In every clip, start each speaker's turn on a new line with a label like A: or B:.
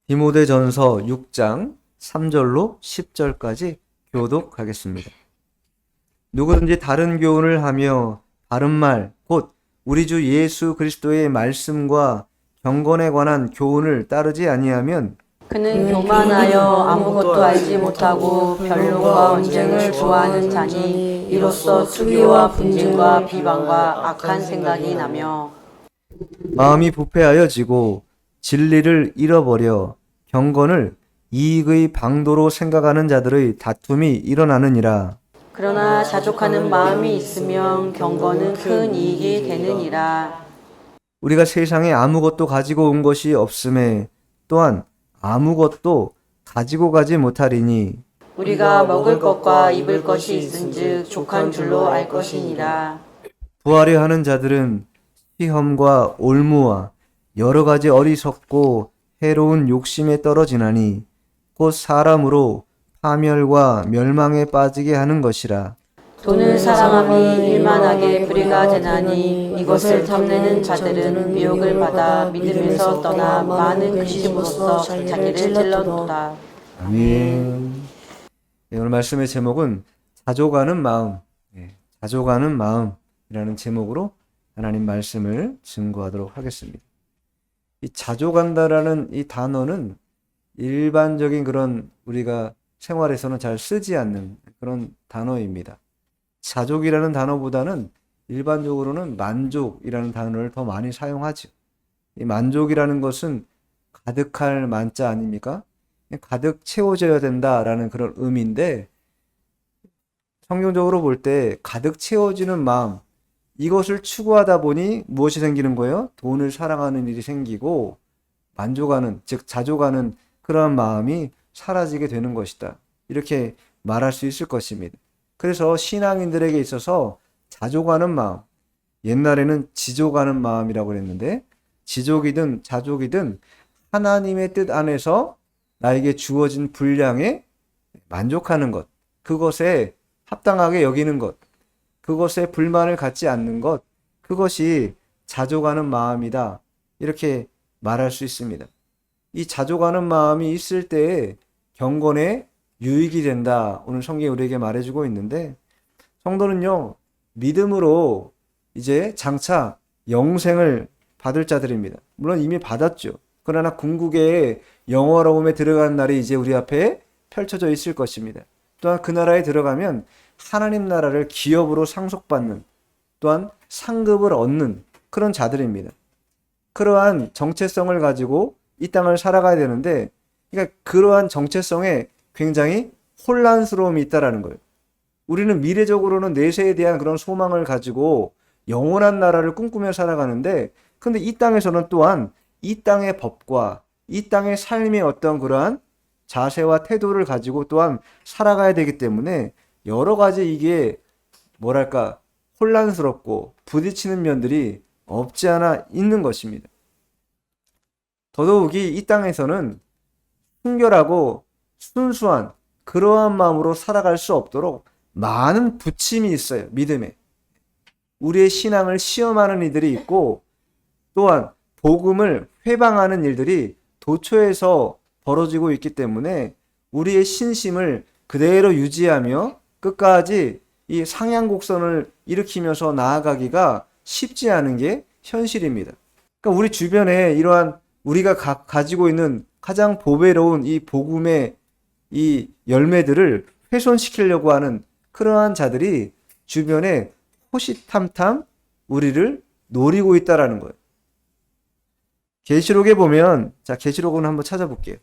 A: 디모데전서 6장 3절로 10절까지 교독하겠습니다. 누구든지 다른 교훈을 하며 바른 말, 곧 우리 주 예수 그리스도의 말씀과 경건에 관한 교훈을 따르지 아니하면
B: 그는 교만하여 아무것도 알지 못하고 변론과 언쟁을 좋아하는 자니 이로써 투기와 분쟁과 비방과 악한 생각이 나며
A: 마음이 부패하여 지고 진리를 잃어버려 경건을 이익의 방도로 생각하는 자들의 다툼이 일어나느니라.
B: 그러나 자족하는 마음이 있으면 경건은 큰 이익이 되느니라.
A: 우리가 세상에 아무것도 가지고 온 것이 없음에 또한 아무것도 가지고 가지 못하리니
B: 우리가 먹을 것과 입을 것이 있은즉 족한 줄로 알 것이니라.
A: 부하려 하는 자들은 시험과 올무와 여러 가지 어리석고 해로운 욕심에 떨어지나니 곧 사람으로 파멸과 멸망에 빠지게 하는 것이라.
B: 돈을 사랑함이 일만하게 불의가 되나니 이것을 탐내는 자들은 미혹을 받아 믿음에서 떠나 많은 근심으로써 자기를 찔러도다.
A: 아멘. 네, 오늘 말씀의 제목은 자족하는 마음, 자족하는 마음이라는 제목으로 하나님 말씀을 증거하도록 하겠습니다. 이 자족한다라는 이 단어는 일반적인 그런 우리가 생활에서는 잘 쓰지 않는 그런 단어입니다. 자족이라는 단어보다는 일반적으로는 만족이라는 단어를 더 많이 사용하죠. 이 만족이라는 것은 가득할 만자 아닙니까? 가득 채워져야 된다라는 그런 의미인데, 성경적으로 볼 때 가득 채워지는 마음, 이것을 추구하다 보니 무엇이 생기는 거예요? 돈을 사랑하는 일이 생기고 만족하는, 즉 자족하는 그러한 마음이 사라지게 되는 것이다. 이렇게 말할 수 있을 것입니다. 그래서 신앙인들에게 있어서 자족하는 마음, 옛날에는 지족하는 마음이라고 그랬는데, 지족이든 자족이든 하나님의 뜻 안에서 나에게 주어진 분량에 만족하는 것, 그것에 합당하게 여기는 것, 그것에 불만을 갖지 않는 것, 그것이 자족하는 마음이다. 이렇게 말할 수 있습니다. 이 자족하는 마음이 있을 때에 경건에 유익이 된다. 오늘 성경이 우리에게 말해주고 있는데, 성도는요, 믿음으로 이제 장차 영생을 받을 자들입니다. 물론 이미 받았죠. 그러나 궁극의 영화로움에 들어가는 날이 이제 우리 앞에 펼쳐져 있을 것입니다. 또한 그 나라에 들어가면 하나님 나라를 기업으로 상속받는, 또한 상급을 얻는 그런 자들입니다. 그러한 정체성을 가지고 이 땅을 살아가야 되는데, 그러니까 그러한 정체성에 굉장히 혼란스러움이 있다라는 거예요. 우리는 미래적으로는 내세에 대한 그런 소망을 가지고 영원한 나라를 꿈꾸며 살아가는데, 근데 이 땅에서는 또한 이 땅의 법과 이 땅의 삶의 어떤 그러한 자세와 태도를 가지고 또한 살아가야 되기 때문에 여러 가지 이게 뭐랄까 혼란스럽고 부딪히는 면들이 없지 않아 있는 것입니다. 더더욱이 이 땅에서는 순결하고 순수한 그러한 마음으로 살아갈 수 없도록 많은 부침이 있어요. 믿음에. 우리의 신앙을 시험하는 이들이 있고, 또한 복음을 회방하는 일들이 도처에서 벌어지고 있기 때문에 우리의 신심을 그대로 유지하며 끝까지 이 상향곡선을 일으키면서 나아가기가 쉽지 않은 게 현실입니다. 그러니까 우리 주변에 이러한 우리가 가지고 있는 가장 보배로운 이 복음의 이 열매들을 훼손시키려고 하는 그러한 자들이 주변에 호시탐탐 우리를 노리고 있다라는 거예요. 계시록에 보면, 자, 계시록은 한번 찾아볼게요.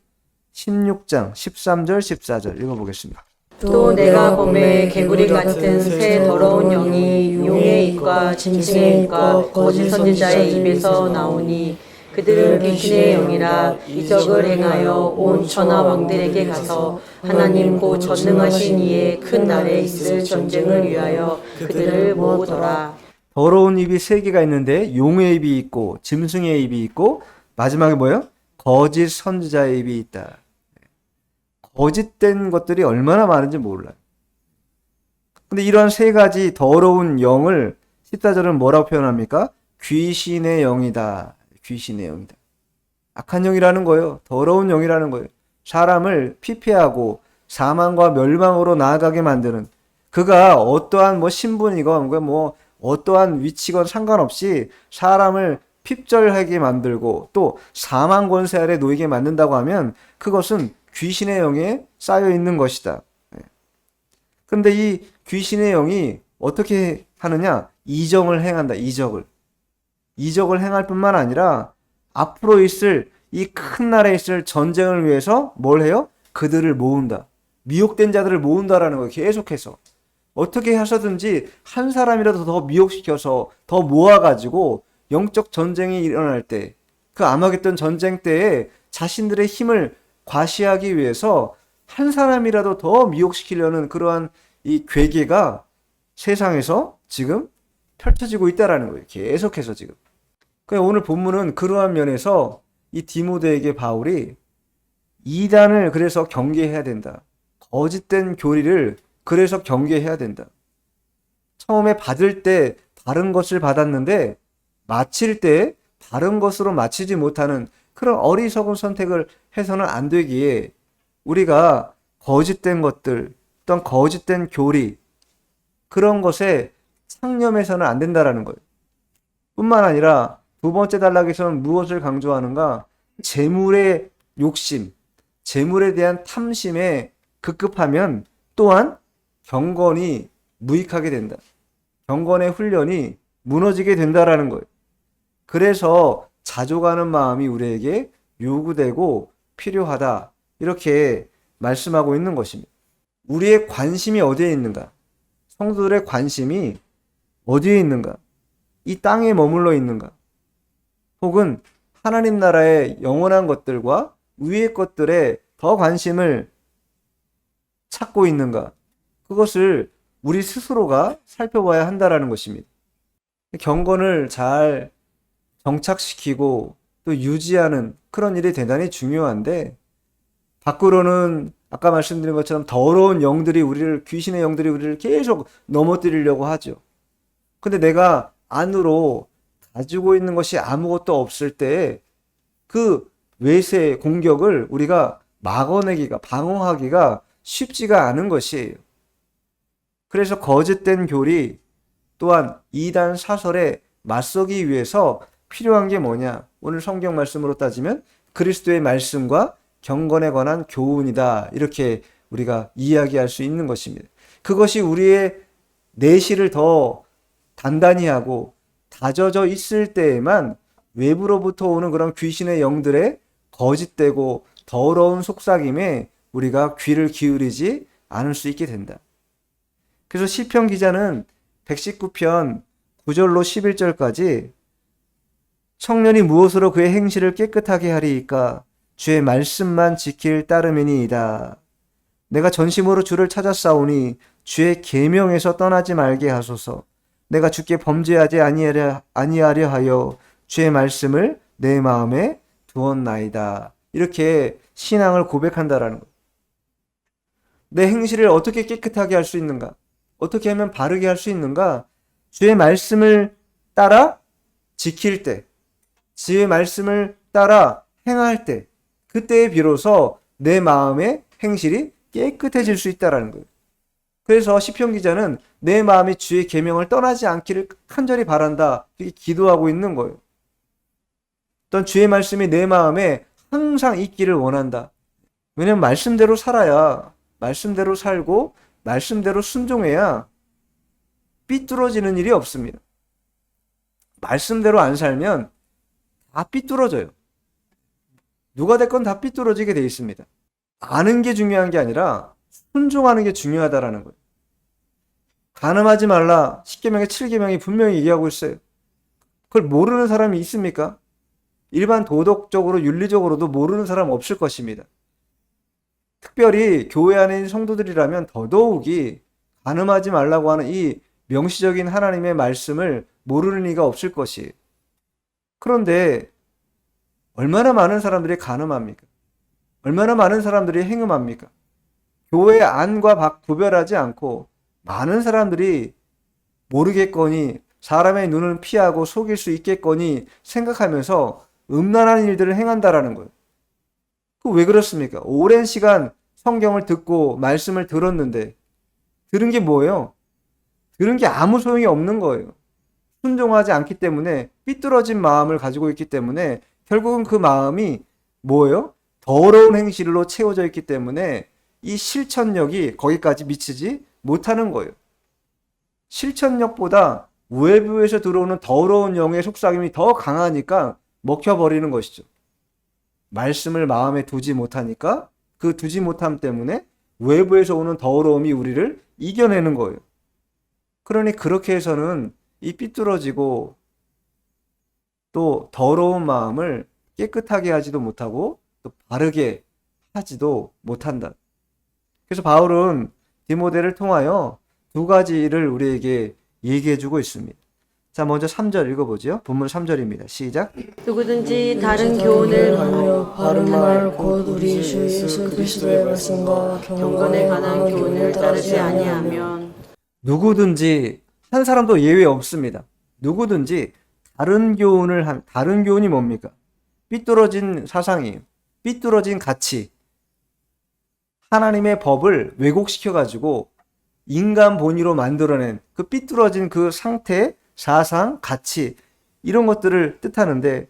A: 16장 13절 14절 읽어보겠습니다.
B: 또 내가 보매 개구리 같은 새 더러운 영이 용의 입과 짐승의 입과 거짓 선지자의 입에서 나오니 그들은 귀신의 영이라 이적을 행하여 온 천하 왕들에게 가서 하나님 곧 전능하신 이의 큰 날에 있을 전쟁을 위하여 그들을 모으더라.
A: 더러운 입이 세 개가 있는데 용의 입이 있고 짐승의 입이 있고 마지막에 뭐예요? 거짓 선지자의 입이 있다. 거짓된 것들이 얼마나 많은지 몰라요. 근데 이러한 세 가지 더러운 영을 14절은 뭐라고 표현합니까? 귀신의 영이다. 귀신의 영이다. 악한 영이라는 거예요. 더러운 영이라는 거예요. 사람을 피폐하고 사망과 멸망으로 나아가게 만드는, 그가 어떠한 뭐 신분이건 뭐 어떠한 위치건 상관없이 사람을 핍절하게 만들고 또 사망 권세 아래 놓이게 만든다고 하면 그것은 귀신의 영에 쌓여 있는 것이다. 그런데 이 귀신의 영이 어떻게 하느냐? 이적을 행한다. 이적을 행할 뿐만 아니라 앞으로 있을 이 큰 나라에 있을 전쟁을 위해서 뭘 해요? 그들을 모은다. 미혹된 자들을 모은다라는 거예요. 계속해서. 어떻게 해서든지 한 사람이라도 더 미혹시켜서 더 모아가지고 영적 전쟁이 일어날 때, 그 아마겟돈 전쟁 때에 자신들의 힘을 과시하기 위해서 한 사람이라도 더 미혹시키려는 그러한 이 괴계가 세상에서 지금 펼쳐지고 있다라는 거예요. 계속해서 지금. 그러니까 오늘 본문은 그러한 면에서 이 디모데에게 바울이 이단을 그래서 경계해야 된다. 거짓된 교리를 그래서 경계해야 된다. 처음에 받을 때 다른 것을 받았는데 마칠 때 다른 것으로 마치지 못하는 그런 어리석은 선택을 해서는 안 되기에 우리가 거짓된 것들, 어떤 거짓된 교리, 그런 것에 상념해서는 안 된다라는 거예요. 뿐만 아니라 두 번째 단락에서는 무엇을 강조하는가? 재물의 욕심, 재물에 대한 탐심에 급급하면 또한 경건이 무익하게 된다. 경건의 훈련이 무너지게 된다라는 거예요. 그래서 자족하는 마음이 우리에게 요구되고 필요하다. 이렇게 말씀하고 있는 것입니다. 우리의 관심이 어디에 있는가? 성도들의 관심이 어디에 있는가? 이 땅에 머물러 있는가? 혹은 하나님 나라의 영원한 것들과 위의 것들에 더 관심을 찾고 있는가? 그것을 우리 스스로가 살펴봐야 한다라는 것입니다. 경건을 잘 정착시키고 또 유지하는 그런 일이 대단히 중요한데, 밖으로는 아까 말씀드린 것처럼 더러운 영들이 귀신의 영들이 우리를 계속 넘어뜨리려고 하죠. 근데 내가 안으로 가지고 있는 것이 아무것도 없을 때 그 외세 공격을 우리가 막아내기가, 방어하기가 쉽지가 않은 것이에요. 그래서 거짓된 교리 또한 이단 사설에 맞서기 위해서 필요한 게 뭐냐? 오늘 성경 말씀으로 따지면 그리스도의 말씀과 경건에 관한 교훈이다. 이렇게 우리가 이야기할 수 있는 것입니다. 그것이 우리의 내실을 더 단단히 하고 다져져 있을 때에만 외부로부터 오는 그런 귀신의 영들의 거짓되고 더러운 속삭임에 우리가 귀를 기울이지 않을 수 있게 된다. 그래서 시편 기자는 119편 9절로 11절까지 청년이 무엇으로 그의 행실을 깨끗하게 하리이까? 주의 말씀만 지킬 따름이니이다. 내가 전심으로 주를 찾았사오니 주의 계명에서 떠나지 말게 하소서. 내가 주께 범죄하지 아니하려 하여 주의 말씀을 내 마음에 두었나이다. 이렇게 신앙을 고백한다라는 거예요. 내 행실을 어떻게 깨끗하게 할 수 있는가? 어떻게 하면 바르게 할 수 있는가? 주의 말씀을 따라 지킬 때, 주의 말씀을 따라 행할 때, 그때에 비로소 내 마음의 행실이 깨끗해질 수 있다라는 거예요. 그래서 시편 기자는 내 마음이 주의 계명을 떠나지 않기를 간절히 바란다. 이렇게 기도하고 있는 거예요. 어떤 주의 말씀이 내 마음에 항상 있기를 원한다. 왜냐하면 말씀대로 살아야, 말씀대로 살고 말씀대로 순종해야 삐뚤어지는 일이 없습니다. 말씀대로 안 살면 다 삐뚤어져요. 누가 됐건 다 삐뚤어지게 돼 있습니다. 아는 게 중요한 게 아니라 순종하는 게 중요하다라는 거예요. 간음하지 말라 10계명의 7계명이 분명히 얘기하고 있어요. 그걸 모르는 사람이 있습니까? 일반 도덕적으로 윤리적으로도 모르는 사람 없을 것입니다. 특별히 교회 안에 있는 성도들이라면 더더욱이 간음하지 말라고 하는 이 명시적인 하나님의 말씀을 모르는 이가 없을 것이에요. 그런데 얼마나 많은 사람들이 간음합니까? 얼마나 많은 사람들이 행음합니까? 교회 안과 밖 구별하지 않고 많은 사람들이 모르겠거니 사람의 눈을 피하고 속일 수 있겠거니 생각하면서 음란한 일들을 행한다라는 거예요. 그 왜 그렇습니까? 오랜 시간 성경을 듣고 말씀을 들었는데 들은 게 뭐예요? 들은 게 아무 소용이 없는 거예요. 순종하지 않기 때문에 삐뚤어진 마음을 가지고 있기 때문에 결국은 그 마음이 뭐예요? 더러운 행실로 채워져 있기 때문에 이 실천력이 거기까지 미치지 못하는 거예요. 실천력보다 외부에서 들어오는 더러운 영의 속삭임이 더 강하니까 먹혀버리는 것이죠. 말씀을 마음에 두지 못하니까 그 두지 못함 때문에 외부에서 오는 더러움이 우리를 이겨내는 거예요. 그러니 그렇게 해서는 이 삐뚤어지고 또 더러운 마음을 깨끗하게 하지도 못하고 또 바르게 하지도 못한다. 그래서 바울은 디모데를 통하여 두 가지를 우리에게 얘기해 주고 있습니다. 자, 먼저 3절 읽어보죠. 본문 3절입니다. 시작.
B: 누구든지 다른 교훈을
C: 하며 바른 말 곧 우리 주 예수 그리스도의 말씀과
B: 경건에 관한 교훈을 따르지 아니하면
A: 누구든지 한 사람도 예외 없습니다. 누구든지 다른 교훈이 뭡니까? 삐뚤어진 사상이에요. 삐뚤어진 가치. 하나님의 법을 왜곡시켜 가지고 인간 본의로 만들어낸 그 삐뚤어진 그 상태, 사상, 가치 이런 것들을 뜻하는데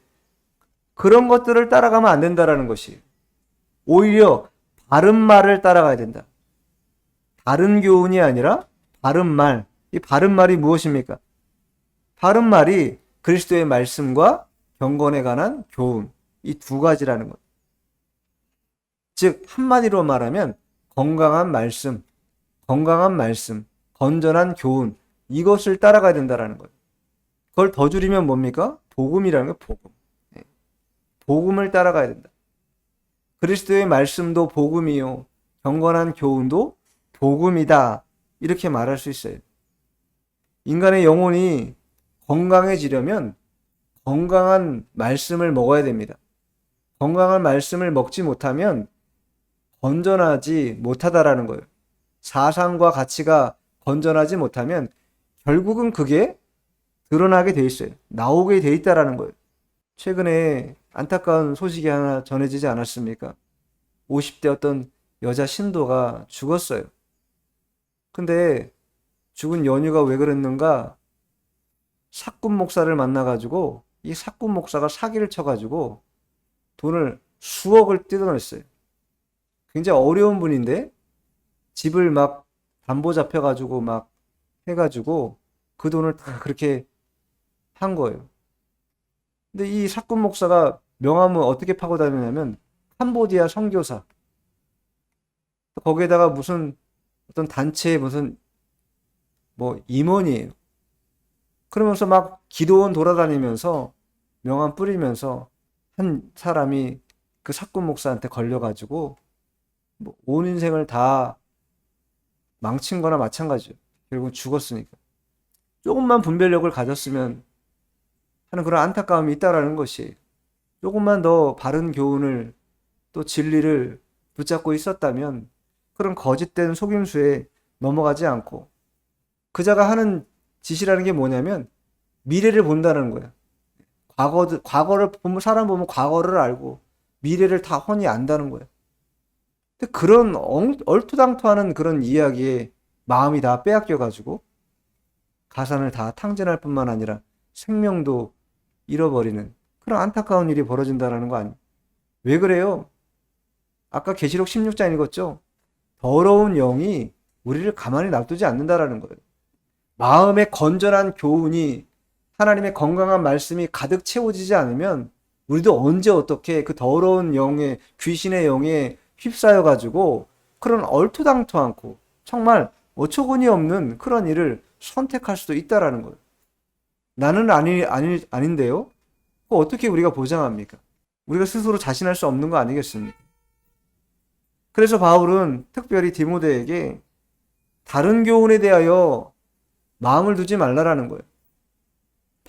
A: 그런 것들을 따라가면 안 된다라는 것이 오히려 바른 말을 따라가야 된다. 다른 교훈이 아니라 바른 말. 이 바른 말이 무엇입니까? 바른 말이 그리스도의 말씀과 경건에 관한 교훈. 이 두 가지라는 것. 즉 한마디로 말하면 건강한 말씀, 건전한 교훈 이것을 따라가야 된다라는 거예요. 그걸 더 줄이면 뭡니까? 복음이라는 거예요. 복음. 복음을 따라가야 된다. 그리스도의 말씀도 복음이요. 경건한 교훈도 복음이다. 이렇게 말할 수 있어요. 인간의 영혼이 건강해지려면 건강한 말씀을 먹어야 됩니다. 건강한 말씀을 먹지 못하면 건전하지 못하다라는 거예요. 사상과 가치가 건전하지 못하면 결국은 그게 드러나게 돼 있어요. 나오게 돼 있다라는 거예요. 최근에 안타까운 소식이 하나 전해지지 않았습니까? 50대 어떤 여자 신도가 죽었어요. 근데 죽은 연유가 왜 그랬는가? 사꾼 목사를 만나가지고 이 사꾼 목사가 사기를 쳐가지고 돈을 수억을 뜯어냈어요. 굉장히 어려운 분인데 집을 막 담보 잡혀가지고 막 해가지고 그 돈을 다 그렇게 한 거예요. 근데 이 사꾼 목사가 명함을 어떻게 파고 다니냐면 캄보디아 선교사. 거기에다가 무슨 어떤 단체의 무슨 뭐 임원이에요. 그러면서 막 기도원 돌아다니면서 명함 뿌리면서 한 사람이 그 사꾼 목사한테 걸려가지고 뭐 온 인생을 다 망친 거나 마찬가지죠. 결국 죽었으니까. 조금만 분별력을 가졌으면 하는 그런 안타까움이 있다라는 것이 조금만 더 바른 교훈을 또 진리를 붙잡고 있었다면 그런 거짓된 속임수에 넘어가지 않고 그자가 하는 짓이라는 게 뭐냐면 미래를 본다는 거야. 과거를 보면 사람 보면 과거를 알고 미래를 다 훤히 안다는 거야. 근데 그런 얼토당토하는 그런 이야기에 마음이 다 빼앗겨가지고 가산을 다 탕진할 뿐만 아니라 생명도 잃어버리는 그런 안타까운 일이 벌어진다는 거 아니에요. 왜 그래요? 아까 계시록 16장 읽었죠? 더러운 영이 우리를 가만히 놔두지 않는다라는 거예요. 마음의 건전한 교훈이 하나님의 건강한 말씀이 가득 채워지지 않으면 우리도 언제 어떻게 그 더러운 영의 귀신의 영에 휩싸여 가지고 그런 얼토당토 않고 정말 어처구니 없는 그런 일을 선택할 수도 있다라는 거예요. 나는 아닌데요? 그거 어떻게 우리가 보장합니까? 우리가 스스로 자신할 수 없는 거 아니겠습니까? 그래서 바울은 특별히 디모데에게 다른 교훈에 대하여 마음을 두지 말라라는 거예요.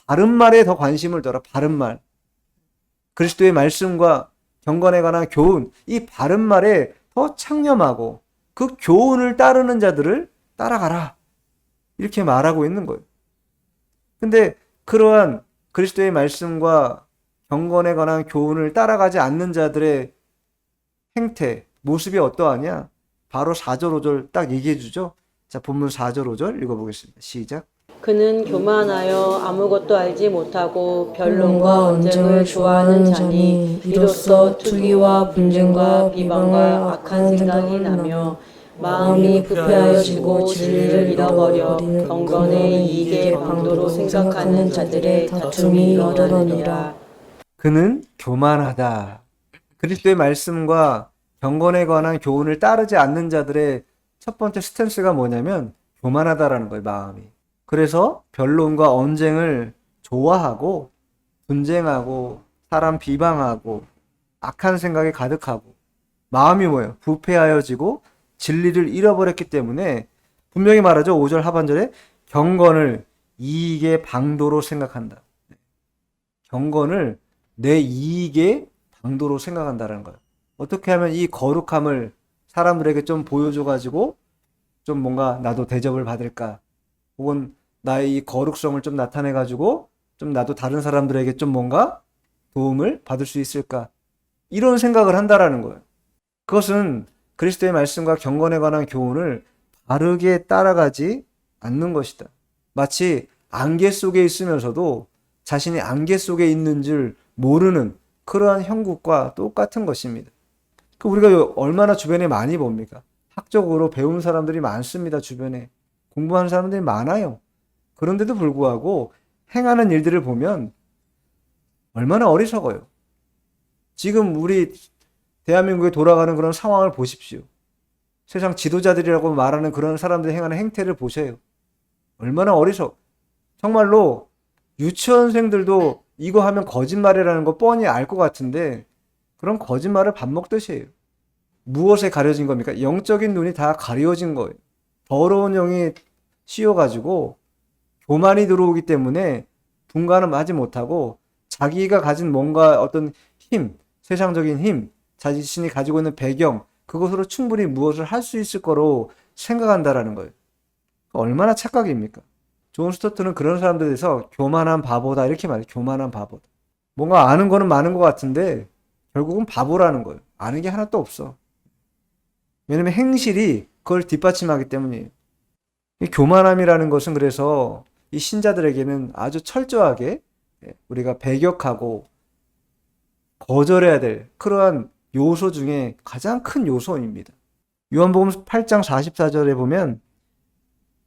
A: 바른 말에 더 관심을 둬라. 바른 말. 그리스도의 말씀과 경건에 관한 교훈, 이 바른 말에 더 창념하고 그 교훈을 따르는 자들을 따라가라. 이렇게 말하고 있는 거예요. 근데 그러한 그리스도의 말씀과 경건에 관한 교훈을 따라가지 않는 자들의 행태, 모습이 어떠하냐? 바로 4절, 5절 딱 얘기해 주죠. 자, 본문 4절, 5절 읽어보겠습니다. 시작.
B: 그는 교만하여 아무것도 알지 못하고 변론과
C: 변론과
B: 언쟁을
C: 언쟁을
B: 좋아하는
C: 좋아하는
B: 자니
C: 자니
B: 이로써 투기와 분쟁과 비방과 악한 생각이 나며 마음이 부패하여지고 진리를 잃어버려 경건의 이익의 방도로 생각하는 자들의 다툼이 일어나느니라.
A: 그는 교만하다. 그리스도의 말씀과 경건에 관한 교훈을 따르지 않는 자들의 첫 번째 스탠스가 뭐냐면 교만하다라는 거예요, 마음이. 그래서 변론과 언쟁을 좋아하고 분쟁하고 사람 비방하고 악한 생각이 가득하고 마음이 뭐예요? 부패하여지고 진리를 잃어버렸기 때문에 분명히 말하죠. 5절 하반절에 경건을 이익의 방도로 생각한다. 경건을 내 이익의 방도로 생각한다는 거예요. 어떻게 하면 이 거룩함을 사람들에게 좀 보여줘가지고 좀 뭔가 나도 대접을 받을까? 혹은 나의 이 거룩성을 좀 나타내가지고 좀 나도 다른 사람들에게 좀 뭔가 도움을 받을 수 있을까? 이런 생각을 한다라는 거예요. 그것은 그리스도의 말씀과 경건에 관한 교훈을 바르게 따라가지 않는 것이다. 마치 안개 속에 있으면서도 자신이 안개 속에 있는 줄 모르는 그러한 형국과 똑같은 것입니다. 우리가 얼마나 주변에 많이 봅니까? 학적으로 배운 사람들이 많습니다. 주변에 공부하는 사람들이 많아요. 그런데도 불구하고 행하는 일들을 보면 얼마나 어리석어요. 지금 우리 대한민국에 돌아가는 그런 상황을 보십시오. 세상 지도자들이라고 말하는 그런 사람들이 행하는 행태를 보세요. 얼마나 정말로 유치원생들도 이거 하면 거짓말이라는 거 뻔히 알 것 같은데 그런 거짓말을 밥 먹듯이 해요. 무엇에 가려진 겁니까? 영적인 눈이 다 가려진 거예요. 더러운 영이 씌워가지고 교만이 들어오기 때문에 분간을 하지 못하고 자기가 가진 뭔가 어떤 힘, 세상적인 힘, 자신이 가지고 있는 배경, 그것으로 충분히 무엇을 할 수 있을 거로 생각한다라는 거예요. 얼마나 착각입니까? 존 스토트는 그런 사람들에 대해서 교만한 바보다 이렇게 말해요. 교만한 바보다. 뭔가 아는 거는 많은 것 같은데 결국은 바보라는 거예요. 아는 게 하나도 없어. 왜냐면 행실이 그걸 뒷받침하기 때문이에요. 이 교만함이라는 것은 그래서 이 신자들에게는 아주 철저하게 우리가 배격하고 거절해야 될 그러한 요소 중에 가장 큰 요소입니다. 요한복음 8장 44절에 보면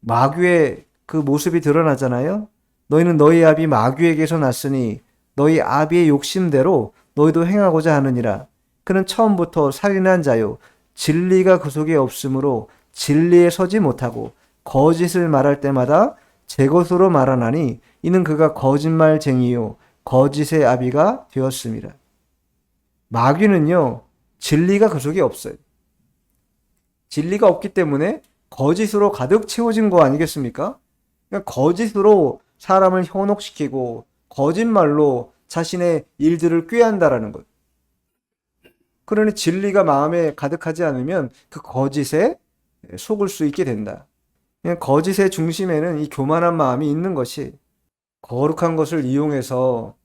A: 마귀의 그 모습이 드러나잖아요. 너희는 너희 아비 마귀에게서 났으니 너희 아비의 욕심대로 너희도 행하고자 하느니라. 그는 처음부터 살인한 자요 진리가 그 속에 없으므로 진리에 서지 못하고 거짓을 말할 때마다 제 것으로 말하나니 이는 그가 거짓말쟁이요 거짓의 아비가 되었습니다. 마귀는요 진리가 그 속에 없어요. 진리가 없기 때문에 거짓으로 가득 채워진 거 아니겠습니까? 그러니까 거짓으로 사람을 현혹시키고 거짓말로 자신의 일들을 꾀한다라는 거예요. 그러니 진리가 마음에 가득하지 않으면 그 거짓에 속을 수 있게 된다. 그냥 거짓의 중심에는 이 교만한 마음이 있는 것이 거룩한 것을 이용해서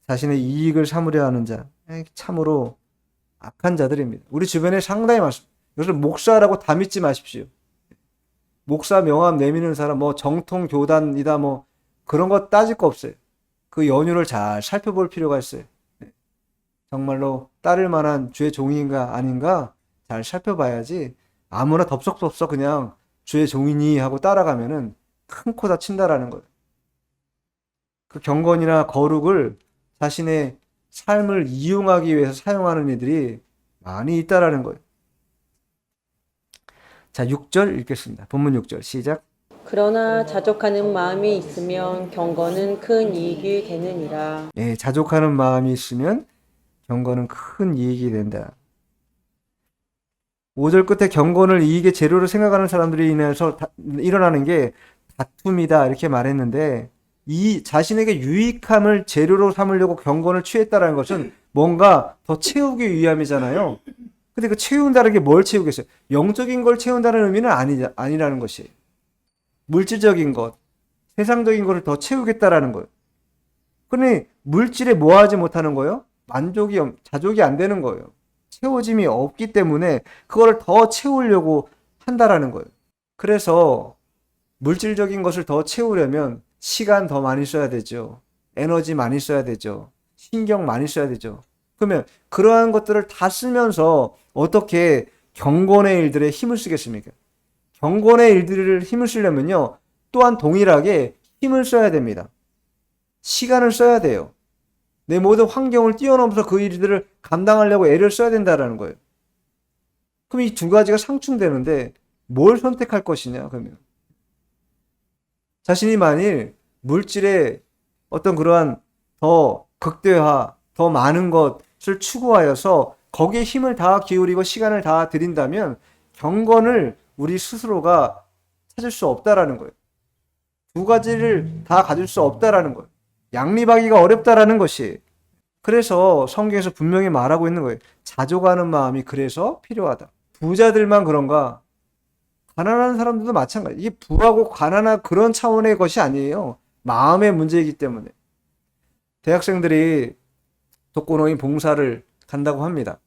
A: 자신의 이익을 삼으려 하는 자, 참으로 악한 자들입니다. 우리 주변에 상당히 많습니다. 이것을 목사라고 다 믿지 마십시오. 목사 명함 내미는 사람, 뭐 정통 교단이다, 뭐 그런 거 따질 거 없어요. 그 연유를 잘 살펴볼 필요가 있어요. 정말로 따를 만한 주의 종인가 아닌가 잘 살펴봐야지 아무나 덥석덥석 그냥 주의 종이니 하고 따라가면은 큰 코 다친다라는 거예요. 그 경건이나 거룩을 자신의 삶을 이용하기 위해서 사용하는 이들이 많이 있다라는 거예요. 자, 6절 읽겠습니다. 본문 6절 시작.
B: 그러나 자족하는 마음이 있으면 경건은 큰 이익이 되느니라.
A: 네, 자족하는 마음이 있으면 경건은 큰 이익이 된다. 5절 끝에 경건을 이익의 재료로 생각하는 사람들이 인해서 일어나는 게 다툼이다 이렇게 말했는데 이 자신에게 유익함을 재료로 삼으려고 경건을 취했다라는 것은 뭔가 더 채우기 위함이잖아요. 근데 그 채운다는 게 뭘 채우겠어요? 영적인 걸 채운다는 의미는 아니라는 것이에요. 물질적인 것, 세상적인 것을 더 채우겠다라는 거예요. 그러니 물질에 뭐하지 못하는 거예요? 자족이 안 되는 거예요. 채워짐이 없기 때문에 그걸 더 채우려고 한다라는 거예요. 그래서 물질적인 것을 더 채우려면 시간 더 많이 써야 되죠. 에너지 많이 써야 되죠. 신경 많이 써야 되죠. 그러면 그러한 것들을 다 쓰면서 어떻게 경건의 일들에 힘을 쓰겠습니까? 경건의 일들을 힘을 쓰려면요. 또한 동일하게 힘을 써야 됩니다. 시간을 써야 돼요. 내 모든 환경을 뛰어넘어서 그 일들을 감당하려고 애를 써야 된다는 거예요. 그럼 이 두 가지가 상충되는데 뭘 선택할 것이냐, 그러면. 자신이 만일 물질의 어떤 그러한 더 극대화, 더 많은 것을 추구하여서 거기에 힘을 다 기울이고 시간을 다 들인다면 경건을 우리 스스로가 찾을 수 없다라는 거예요. 두 가지를 다 가질 수 없다라는 거예요. 양립하기가 어렵다라는 것이. 그래서 성경에서 분명히 말하고 있는 거예요. 자족하는 마음이 그래서 필요하다. 부자들만 그런가? 가난한 사람들도 마찬가지. 이게 부하고 가난한 그런 차원의 것이 아니에요. 마음의 문제이기 때문에. 대학생들이 독거노인 봉사를 간다고 합니다.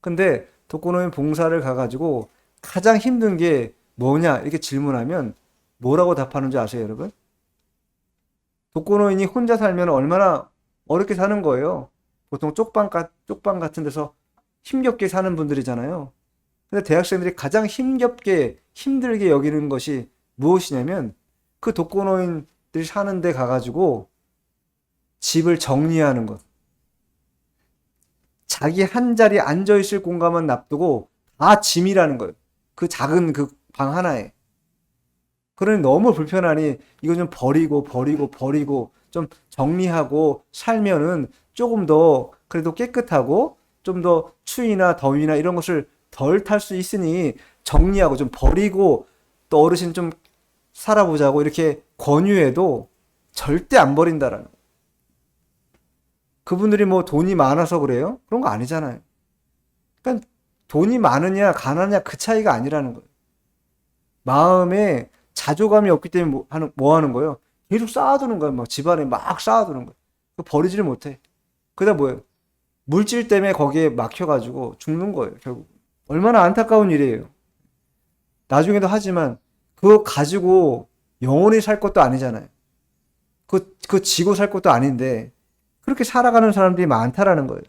A: 근데 독거노인 봉사를 가가지고 가장 힘든 게 뭐냐 이렇게 질문하면 뭐라고 답하는 줄 아세요, 여러분? 독거노인이 혼자 살면 얼마나 어렵게 사는 거예요. 보통 쪽방 같은 데서 힘겹게 사는 분들이잖아요. 근데 대학생들이 가장 힘들게 여기는 것이 무엇이냐면 그 독거노인들이 사는 데 가가지고 집을 정리하는 것. 자기 한 자리에 앉아있을 공간만 놔두고 다 짐이라는 거예요. 그 작은 그 방 하나에. 그러니 너무 불편하니 이거 좀 버리고 좀 정리하고 살면은 조금 더 그래도 깨끗하고 좀 더 추위나 더위나 이런 것을 덜 탈 수 있으니 정리하고 좀 버리고 또 어르신 좀 살아보자고 이렇게 권유해도 절대 안 버린다라는 거예요. 그분들이 뭐 돈이 많아서 그래요? 그런 거 아니잖아요. 그러니까 돈이 많으냐 가난하냐 그 차이가 아니라는 거예요. 마음에 자조감이 없기 때문에 뭐 하는 거예요? 계속 쌓아두는 거예요. 막 집안에 막 쌓아두는 거예요. 버리지를 못해. 그러다 뭐예요? 물질 때문에 거기에 막혀가지고 죽는 거예요, 결국. 얼마나 안타까운 일이에요. 나중에도 하지만 그거 가지고 영원히 살 것도 아니잖아요. 그거 지고 살 것도 아닌데 그렇게 살아가는 사람들이 많다라는 거예요.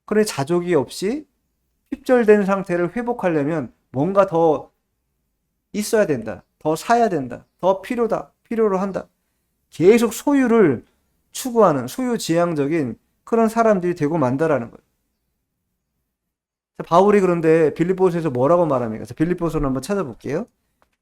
A: 그래 자족이 없이 핍절된 상태를 회복하려면 뭔가 더 있어야 된다. 더 사야 된다. 더 필요로 한다. 계속 소유를 추구하는 소유지향적인 그런 사람들이 되고 만다라는 거예요. 바울이 그런데 빌립보서에서 뭐라고 말합니까? 빌립보서를 한번 찾아볼게요.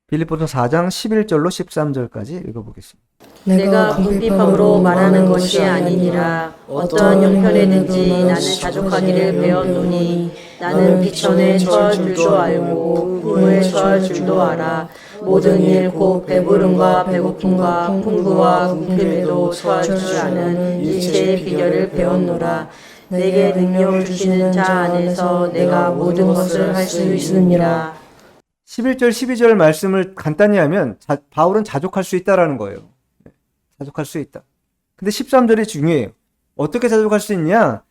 A: 빌립보서 4장 11절로 13절까지 읽어보겠습니다.
B: 내가 궁핍함으로 말하는 것이 아니니라. 어떤 형편에든지 나는 자족하기를 배웠노니 나는 비천에 처할 줄도 알고 풍부에 처할 줄도 알아. 모든 일 곧 배부름과 배고픔과 풍부와 궁핍에도 처할 줄 아는 일체의 비결을 배웠노라. 내게 능력을 주시는 자 안에서 내가 모든 것을 할 수 있느니라.
A: 11절, 12절 말씀을 간단히 하면 바울은 자족할 수 있다라는 거예요. 자족할 수 있다. 근데 13절이 중요해요. 어떻게 자족할 수 있냐?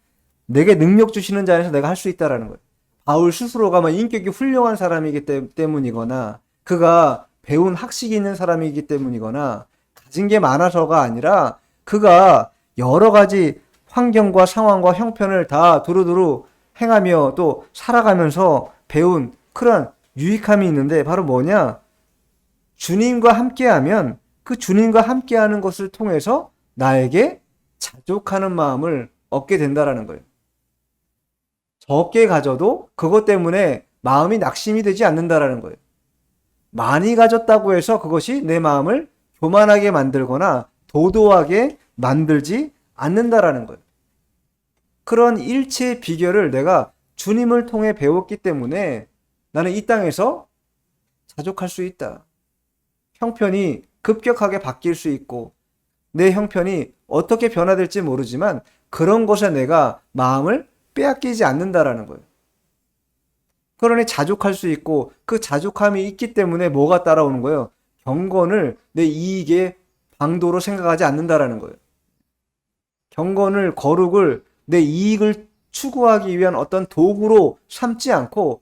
A: 내게 능력 주시는 자 안에서 내가 할 수 있다라는 거예요. 바울 스스로가 막 인격이 훌륭한 사람이기 때문이거나 그가 배운 학식이 있는 사람이기 때문이거나 가진 게 많아서가 아니라 그가 여러 가지 환경과 상황과 형편을 다 두루두루 행하며 또 살아가면서 배운 그런 유익함이 있는데 바로 뭐냐? 주님과 함께하면 그 주님과 함께하는 것을 통해서 나에게 자족하는 마음을 얻게 된다라는 거예요. 적게 가져도 그것 때문에 마음이 낙심이 되지 않는다라는 거예요. 많이 가졌다고 해서 그것이 내 마음을 교만하게 만들거나 도도하게 만들지 않는다라는 거예요. 그런 일체의 비결을 내가 주님을 통해 배웠기 때문에 나는 이 땅에서 자족할 수 있다. 형편이 급격하게 바뀔 수 있고 내 형편이 어떻게 변화될지 모르지만 그런 것에 내가 마음을 빼앗기지 않는다라는 거예요. 그러니 자족할 수 있고 그 자족함이 있기 때문에 뭐가 따라오는 거예요? 경건을 내 이익의 방도로 생각하지 않는다라는 거예요. 경건을, 거룩을 내 이익을 추구하기 위한 어떤 도구로 삼지 않고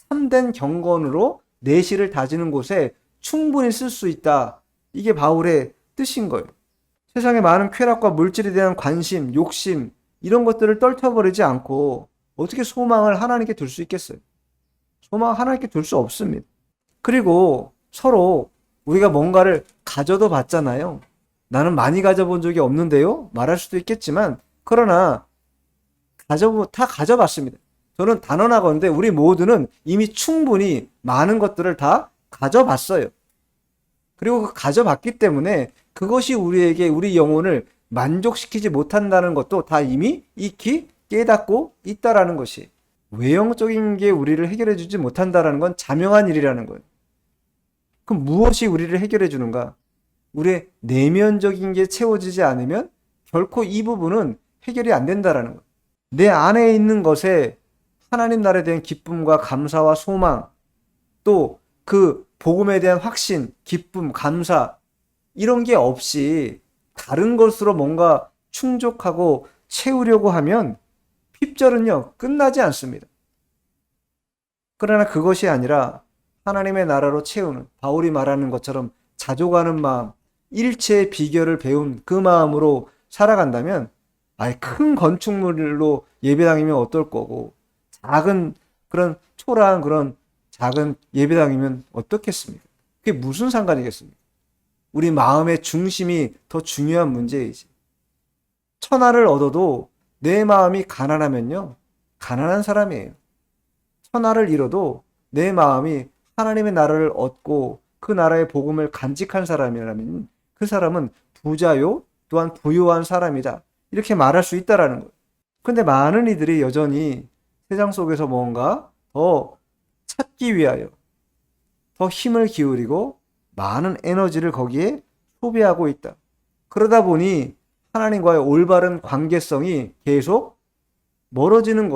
A: 참된 경건으로 내실을 다지는 곳에 충분히 쓸 수 있다. 이게 바울의 뜻인 거예요. 세상의 많은 쾌락과 물질에 대한 관심, 욕심 이런 것들을 떨쳐버리지 않고 어떻게 소망을 하나님께 둘 수 있겠어요? 소망을 하나님께 둘 수 없습니다. 그리고 서로 우리가 뭔가를 가져도 봤잖아요. 나는 많이 가져본 적이 없는데요? 말할 수도 있겠지만 그러나 다 가져봤습니다. 저는 단언하건대 우리 모두는 이미 충분히 많은 것들을 다 가져봤어요. 그리고 그 가져봤기 때문에 그것이 우리에게 우리 영혼을 만족시키지 못한다는 것도 다 이미 익히 깨닫고 있다라는 것이, 외형적인 게 우리를 해결해 주지 못한다라는 건 자명한 일이라는 거예요. 그럼 무엇이 우리를 해결해 주는가? 우리의 내면적인 게 채워지지 않으면 결코 이 부분은 해결이 안 된다라는 거예요. 내 안에 있는 것에 하나님 나라에 대한 기쁨과 감사와 소망, 또 그 복음에 대한 확신, 기쁨, 감사 이런 게 없이 다른 것으로 뭔가 충족하고 채우려고 하면 핍절은요 끝나지 않습니다. 그러나 그것이 아니라 하나님의 나라로 채우는, 바울이 말하는 것처럼 자족하는 마음, 일체의 비결을 배운 그 마음으로 살아간다면 큰 건축물로 예배당이면 어떨 거고 작은 그런 초라한 그런 작은 예배당이면 어떻겠습니까? 그게 무슨 상관이겠습니까? 우리 마음의 중심이 더 중요한 문제이지. 천하를 얻어도 내 마음이 가난하면요 가난한 사람이에요. 천하를 잃어도 내 마음이 하나님의 나라를 얻고 그 나라의 복음을 간직한 사람이라면 그 사람은 부자요 또한 부유한 사람이다. 이렇게 말할 수 있다라는 거예요. 근데 많은 이들이 여전히 세상 속에서 뭔가 더 찾기 위하여 더 힘을 기울이고 많은 에너지를 거기에 소비하고 있다. 그러다 보니 하나님과의 올바른 관계성이 계속 멀어지는.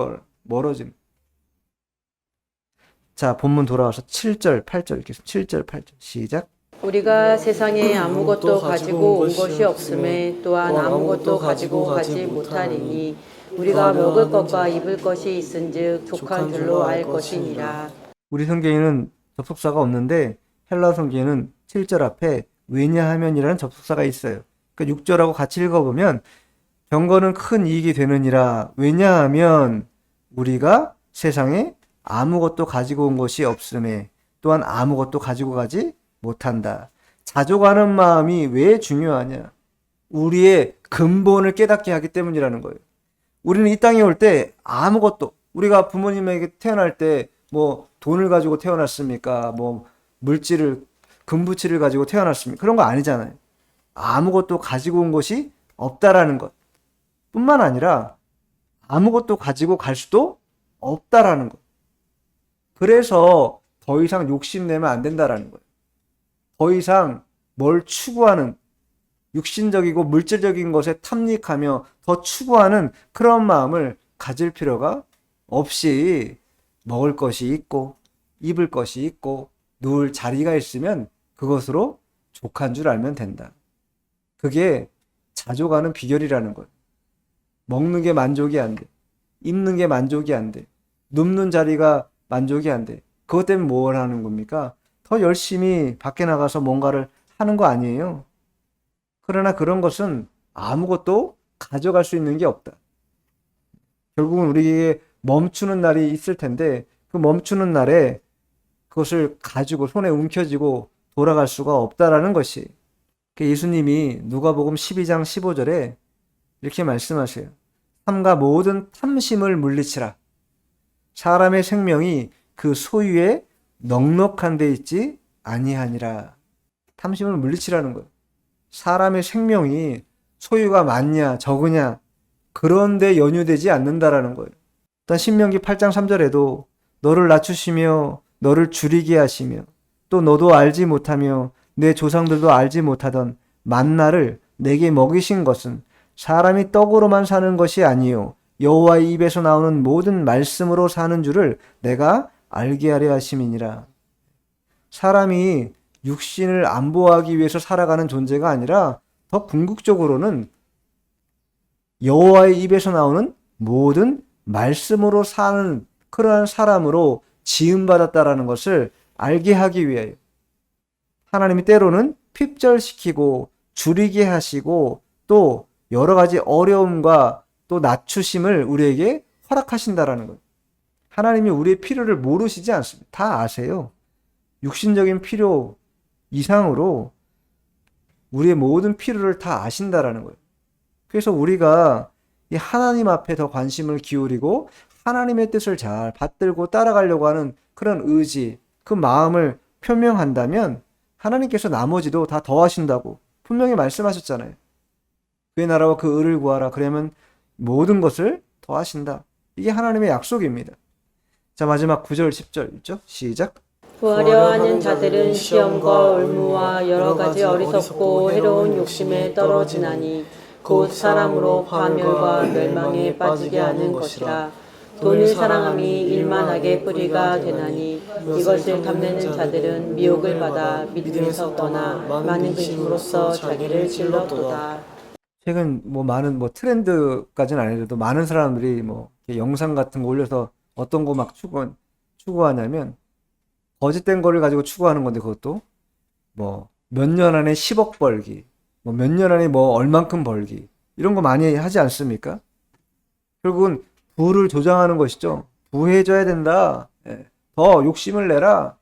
A: 자, 본문 돌아와서 7절, 8절 읽겠습니다. 7절, 8절 시작.
B: 우리가 세상에 아무것도 가지고 온 것이 없음에 또한 아무것도 가지고 가지 못하리니 우리가 먹을 것과 입을 것이 있은즉 족한 줄로 알 것이니라.
A: 우리 성경에는 접속사가 없는데 헬라 성경에는 7절 앞에 왜냐하면이라는 접속사가 있어요. 그러니까 6절하고 같이 읽어보면 경건은 큰 이익이 되느니라. 왜냐하면 우리가 세상에 아무것도 가지고 온 것이 없음에 또한 아무것도 가지고 가지 못한다. 자족하는 마음이 왜 중요하냐? 우리의 근본을 깨닫게 하기 때문이라는 거예요. 우리는 이 땅에 올 때 아무것도, 우리가 부모님에게 태어날 때 뭐 돈을 가지고 태어났습니까? 뭐 물질을, 금부치를 가지고 태어났습니까? 그런 거 아니잖아요. 아무것도 가지고 온 것이 없다라는 것 뿐만 아니라 아무것도 가지고 갈 수도 없다라는 것. 그래서 더 이상 욕심내면 안 된다라는 거예요. 더 이상 뭘 추구하는, 육신적이고 물질적인 것에 탐닉하며 더 추구하는 그런 마음을 가질 필요가 없이 먹을 것이 있고 입을 것이 있고 누울 자리가 있으면 그것으로 족한 줄 알면 된다. 그게 자족하는 비결이라는 거예요. 먹는 게 만족이 안 돼. 입는 게 만족이 안 돼. 눕는 자리가 만족이 안 돼. 그것 때문에 뭘 하는 겁니까? 더 열심히 밖에 나가서 뭔가를 하는 거 아니에요. 그러나 그런 것은 아무것도 가져갈 수 있는 게 없다. 결국은 우리에게 멈추는 날이 있을 텐데 그 멈추는 날에 그것을 가지고 손에 움켜쥐고 돌아갈 수가 없다라는 것이, 예수님이 누가복음 12장 15절에 이렇게 말씀하세요. 삼가 모든 탐심을 물리치라. 사람의 생명이 그 소유에 넉넉한 데 있지 아니하니라. 탐심을 물리치라는 거예요. 사람의 생명이 소유가 많냐 적으냐 그런 데 연유되지 않는다라는 거예요. 일단 신명기 8장 3절에도 너를 낮추시며 너를 줄이게 하시며 또 너도 알지 못하며 내 조상들도 알지 못하던 만나를 내게 먹이신 것은 사람이 떡으로만 사는 것이 아니요 여호와의 입에서 나오는 모든 말씀으로 사는 줄을 내가 알게 하려 하심이니라. 사람이 육신을 안보하기 위해서 살아가는 존재가 아니라 더 궁극적으로는 여호와의 입에서 나오는 모든 말씀으로 사는 그러한 사람으로 지음받았다라는 것을 알게 하기 위하여 하나님이 때로는 핍절시키고 줄이게 하시고 또 여러 가지 어려움과 또 낮추심을 우리에게 허락하신다라는 거예요. 하나님이 우리의 필요를 모르시지 않습니다. 다 아세요. 육신적인 필요 이상으로 우리의 모든 필요를 다 아신다라는 거예요. 그래서 우리가 이 하나님 앞에 더 관심을 기울이고 하나님의 뜻을 잘 받들고 따라가려고 하는 그런 의지, 그 마음을 표명한다면 하나님께서 나머지도 다 더하신다고 분명히 말씀하셨잖아요. 그의 나라와 그 의를 구하라. 그러면 모든 것을 더하신다. 이게 하나님의 약속입니다. 자, 마지막 9절, 10절 있죠? 시작.
B: 구하려 하는 자들은 시험과 올무와 여러 가지 어리석고 해로운 욕심에 떨어지나니 곧 사람으로 파멸과 멸망에 빠지게 하는 것이라. 돈을 사랑함이 일만하게 뿌리가 되나니 이것을 탐내는 자들은 미혹을 받아 믿음에서 떠나 많은 근심으로써 자기를 질렀도다.
A: 최근 많은 트렌드까지는 아니라도 많은 사람들이 이렇게 영상 같은 거 올려서 어떤 거 막 추구하냐면 거짓된 거를 가지고 추구하는 건데 그것도 몇 년 안에 10억 벌기, 몇 년 안에 얼만큼 벌기 이런 거 많이 하지 않습니까? 결국은 부를 조장하는 것이죠. 부해져야 된다. 더 욕심을 내라.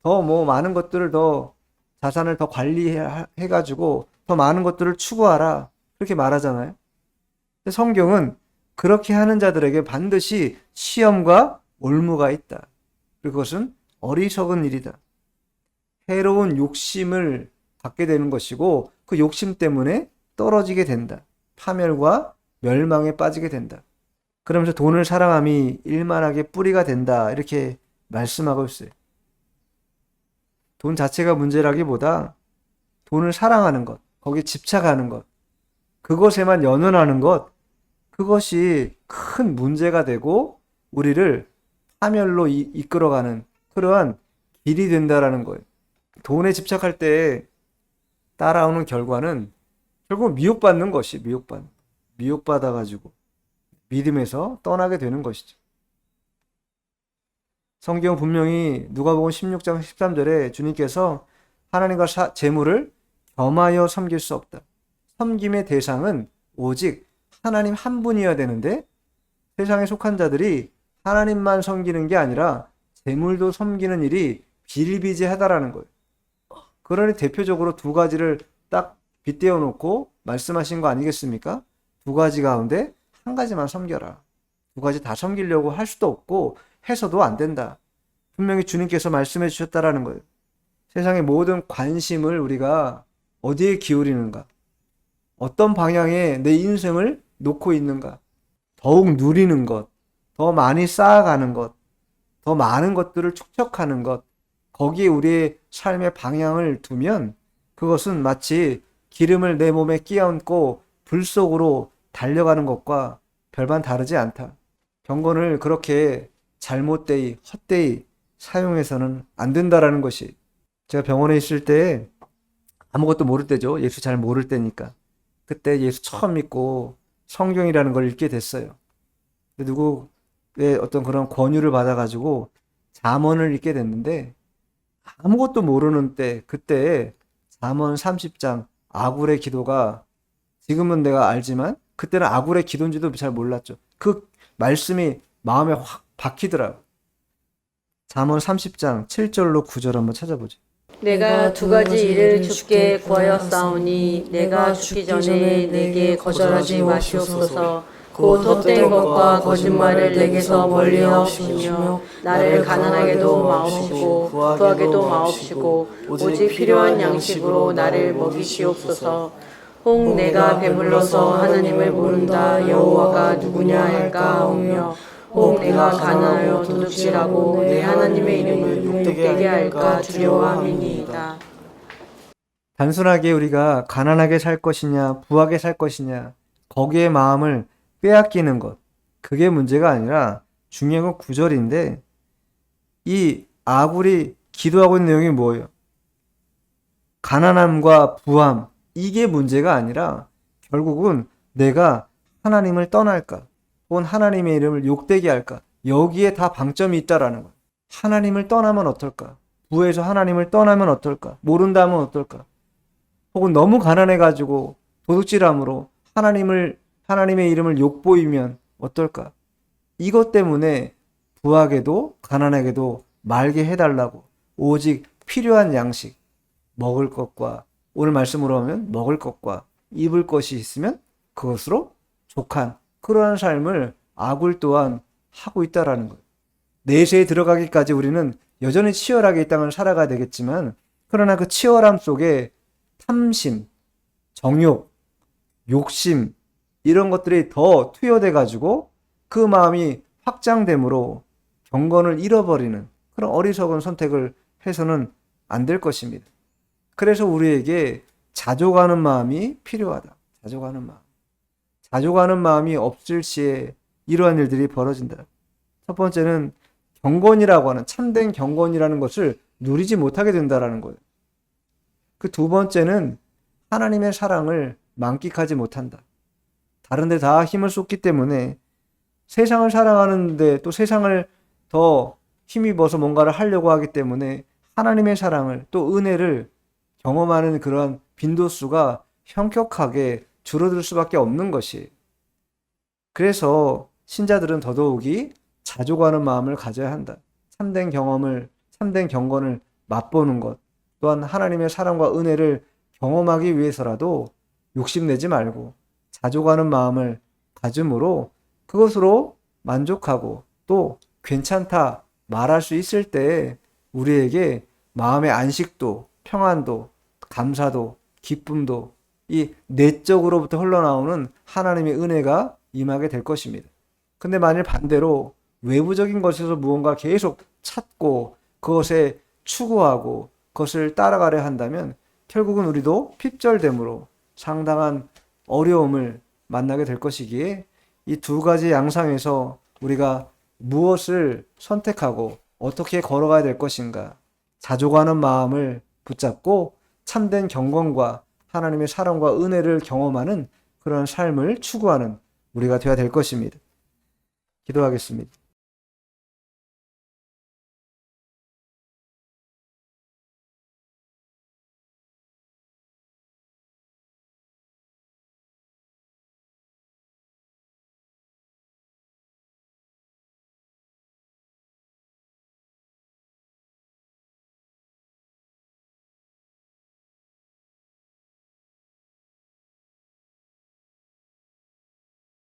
A: 더 많은 것들을 더 자산을 더 관리해가지고 더 많은 것들을 추구하라. 그렇게 말하잖아요. 근데 성경은 그렇게 하는 자들에게 반드시 시험과 올무가 있다. 그것은 어리석은 일이다. 해로운 욕심을 갖게 되는 것이고 그 욕심 때문에 떨어지게 된다. 파멸과 멸망에 빠지게 된다. 그러면서 돈을 사랑함이 일만하게 뿌리가 된다. 이렇게 말씀하고 있어요. 돈 자체가 문제라기보다 돈을 사랑하는 것, 거기에 집착하는 것, 그것에만 연연하는 것, 그것이 큰 문제가 되고 우리를 파멸로 이끌어가는 그러한 길이 된다라는 거예요. 돈에 집착할 때 따라오는 결과는 결국 미혹받는 것이 미혹받아가지고 믿음에서 떠나게 되는 것이죠. 성경은 분명히 누가복음 16장 13절에 주님께서 하나님과 재물을 겸하여 섬길 수 없다. 섬김의 대상은 오직 하나님 한 분이어야 되는데 세상에 속한 자들이 하나님만 섬기는 게 아니라 재물도 섬기는 일이 비일비재하다라는 거예요. 그러니 대표적으로 두 가지를 딱 빗대어 놓고 말씀하신 거 아니겠습니까? 두 가지 가운데 한 가지만 섬겨라. 두 가지 다 섬기려고 할 수도 없고 해서도 안 된다. 분명히 주님께서 말씀해 주셨다라는 거예요. 세상의 모든 관심을 우리가 어디에 기울이는가? 어떤 방향에 내 인생을 놓고 있는가? 더욱 누리는 것, 더 많이 쌓아가는 것, 더 많은 것들을 축적하는 것, 거기에 우리의 삶의 방향을 두면 그것은 마치 기름을 내 몸에 끼얹고 불 속으로 달려가는 것과 별반 다르지 않다. 경건을 그렇게 잘못되이 헛되이 사용해서는 안 된다라는 것이, 제가 병원에 있을 때 아무것도 모를 때죠. 예수 잘 모를 때니까. 그때 예수 처음 믿고 성경이라는 걸 읽게 됐어요. 근데 누구의 어떤 그런 권유를 받아가지고 잠언을 읽게 됐는데 아무것도 모르는 때, 그때 잠언 30장 아굴의 기도가, 지금은 내가 알지만 그때는 아굴의 기도인지도 잘 몰랐죠. 그 말씀이 마음에 확 박히더라고요. 잠언 30장 7절로 9절 한번 찾아보죠.
B: 내가 두 가지 일을 주께 구하였사오니 내가 죽기 전에 내게 거절하지 마시옵소서. 곧 헛된 것과 거짓말을 내게서 멀리 하옵시며 나를 가난하게도 마옵시고 부하게도 마옵시고 오직 필요한 양식으로 나를 먹이시옵소서. 혹 내가 배불러서 하나님을 모른다 여호와가 누구냐 할까 하오며 혹 내가 가난하여 도둑질하고 내 하나님의 이름을 욕되게 할까 두려워함이니이다.
A: 단순하게 우리가 가난하게 살 것이냐 부하게 살 것이냐 거기에 마음을 빼앗기는 것, 그게 문제가 아니라 중요한 건 9절인데 이 아굴이 기도하고 있는 내용이 뭐예요? 가난함과 부함, 이게 문제가 아니라 결국은 내가 하나님을 떠날까? 혹은 하나님의 이름을 욕되게 할까? 여기에 다 방점이 있다라는 거예요. 하나님을 떠나면 어떨까? 부에서 하나님을 떠나면 어떨까? 모른다면 어떨까? 혹은 너무 가난해가지고 도둑질함으로 하나님의 이름을 욕보이면 어떨까? 이것 때문에 부하게도 가난하게도 말게 해달라고 오직 필요한 양식, 먹을 것과 오늘 말씀으로 하면 먹을 것과 입을 것이 있으면 그것으로 족한 그러한 삶을 아굴 또한 하고 있다라는 거예요. 내세에 들어가기까지 우리는 여전히 치열하게 이 땅을 살아가야 되겠지만 그러나 그 치열함 속에 탐심, 정욕, 욕심 이런 것들이 더 투여돼 가지고 그 마음이 확장됨으로 경건을 잃어버리는 그런 어리석은 선택을 해서는 안 될 것입니다. 그래서 우리에게 자족하는 마음이 필요하다. 자족하는 마음. 자족하는 마음이 없을 시에 이러한 일들이 벌어진다. 첫 번째는 경건이라고 하는 참된 경건이라는 것을 누리지 못하게 된다라는 거예요. 그 두 번째는 하나님의 사랑을 만끽하지 못한다. 다른 데 다 힘을 쏟기 때문에 세상을 사랑하는데 또 세상을 더 힘입어서 뭔가를 하려고 하기 때문에 하나님의 사랑을 또 은혜를 경험하는 그런 빈도수가 현격하게 줄어들 수밖에 없는 것이. 그래서 신자들은 더더욱이 자족하는 마음을 가져야 한다. 참된 경건을 맛보는 것, 또한 하나님의 사랑과 은혜를 경험하기 위해서라도 욕심내지 말고 자족하는 마음을 가짐으로 그것으로 만족하고 또 괜찮다 말할 수 있을 때 우리에게 마음의 안식도, 평안도, 감사도, 기쁨도 이 내적으로부터 흘러나오는 하나님의 은혜가 임하게 될 것입니다. 근데 만일 반대로 외부적인 것에서 무언가 계속 찾고 그것에 추구하고 그것을 따라가려 한다면 결국은 우리도 핍절됨으로 상당한 어려움을 만나게 될 것이기에 이 두 가지 양상에서 우리가 무엇을 선택하고 어떻게 걸어가야 될 것인가 자족하는 마음을 붙잡고 참된 경건과 하나님의 사랑과 은혜를 경험하는 그런 삶을 추구하는 우리가 되어야 될 것입니다. 기도하겠습니다.